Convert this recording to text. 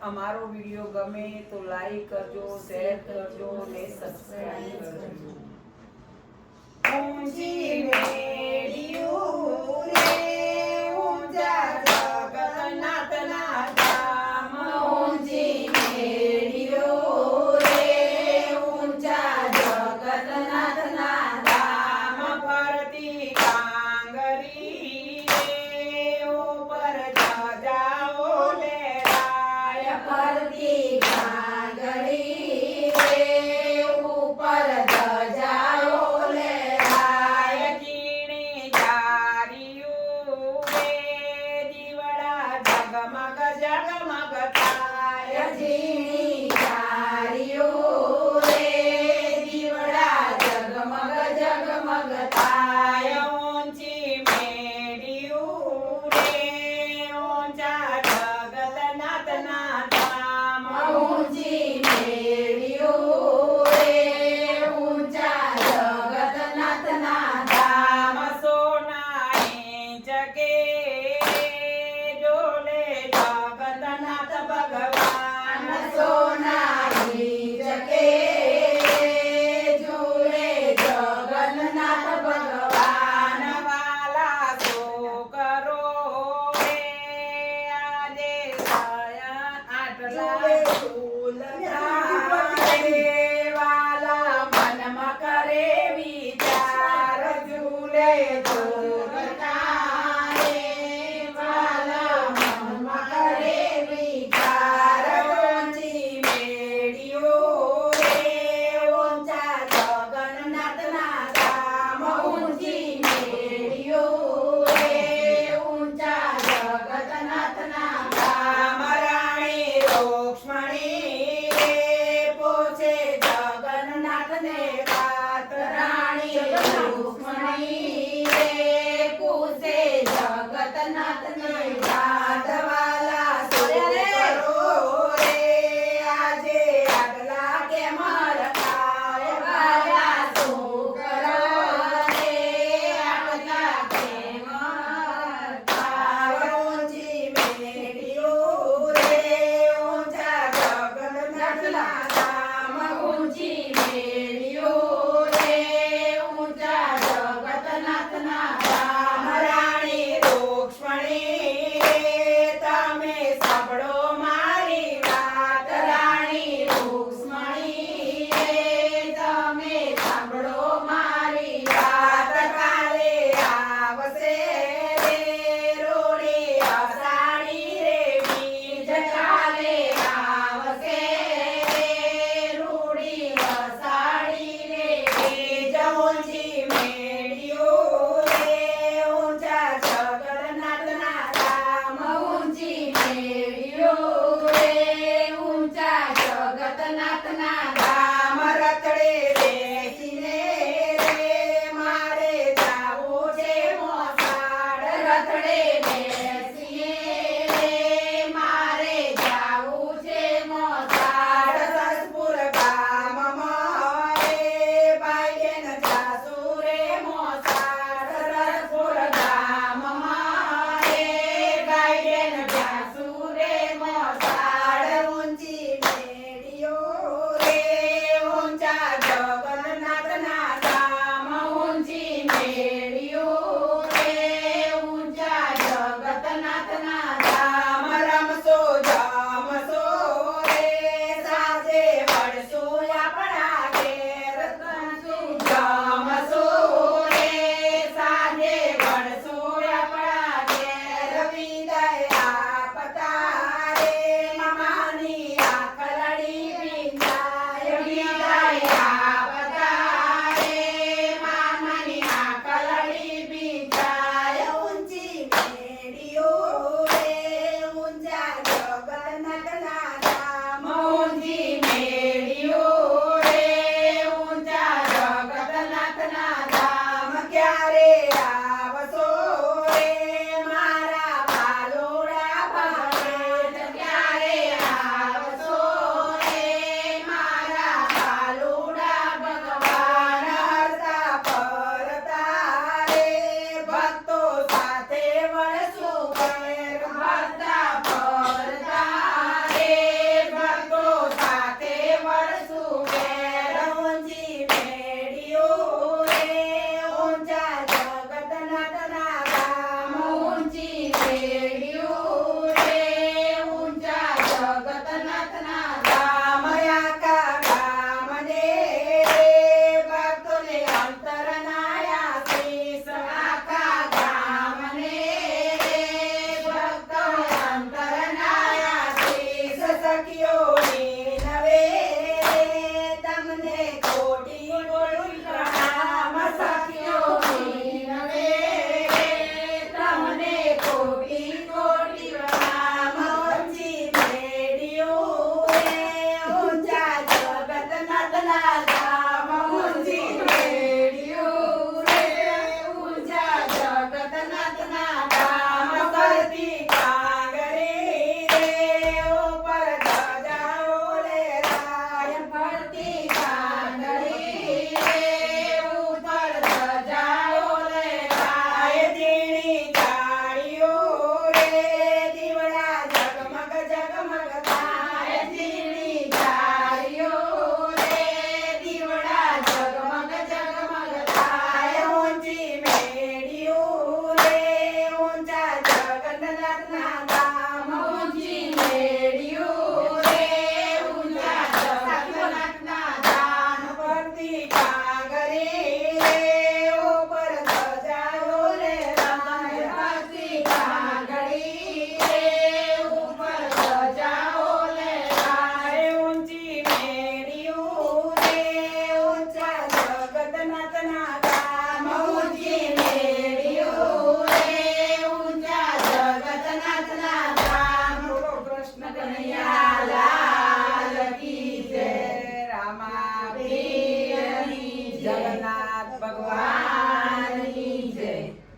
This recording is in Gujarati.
અમારો વિડિયો ગમે તો લાઈક કરજો, શેર કરજો ને સબસ્ક્રાઇબ કરજો. ઊંચી મેળિયું રે ઊંચા જગન્નાથના ધામ, ઊંચી મેળિયું રે ઊંચા જગન્નાથના ધામ. ફરતી કાંગરી રે ઉપર ધજાઓ લહેરાય, ફરતી કાંગરી રે ઉપર ધજાઓ લહેરાય. ચીણી જારીયું રે દીવડા ઝગમગ ઝગમગ થાય, ચીણી જારીયું રે દીવડા ઝગમગ ઝગમગ થાય. ઊંચી મેળિયું રે ઊંચા જગન્નાથના ધામ, ઊંચી મેળિયું રે ઊંચા જગન્નાથના ધામ. સોનાની જગે જોલે જગન્નાથ ભગવાન, સોનાની જગે જોલે જગન્નાથ ભગવાન. વાલા છોકરો રે આજે થયા આટલા ઝૂલતા રે, વાલા મનમાં કરે વિચાર ઝૂલે ઝૂલતા રે, વાલા મનમાં કરે વિચાર. ઊંચી મેળિયું રે ઊંચા જગન્નાથના ધામ, ઊંચી મેળિયું રે ઊંચા જગન્નાથના ધામ. રાણી રૂક્ષ્મણી રે પૂછે જગન્નાથને વાત, રાણી રૂક્ષ્મણી રે પૂછે જગન્નાથને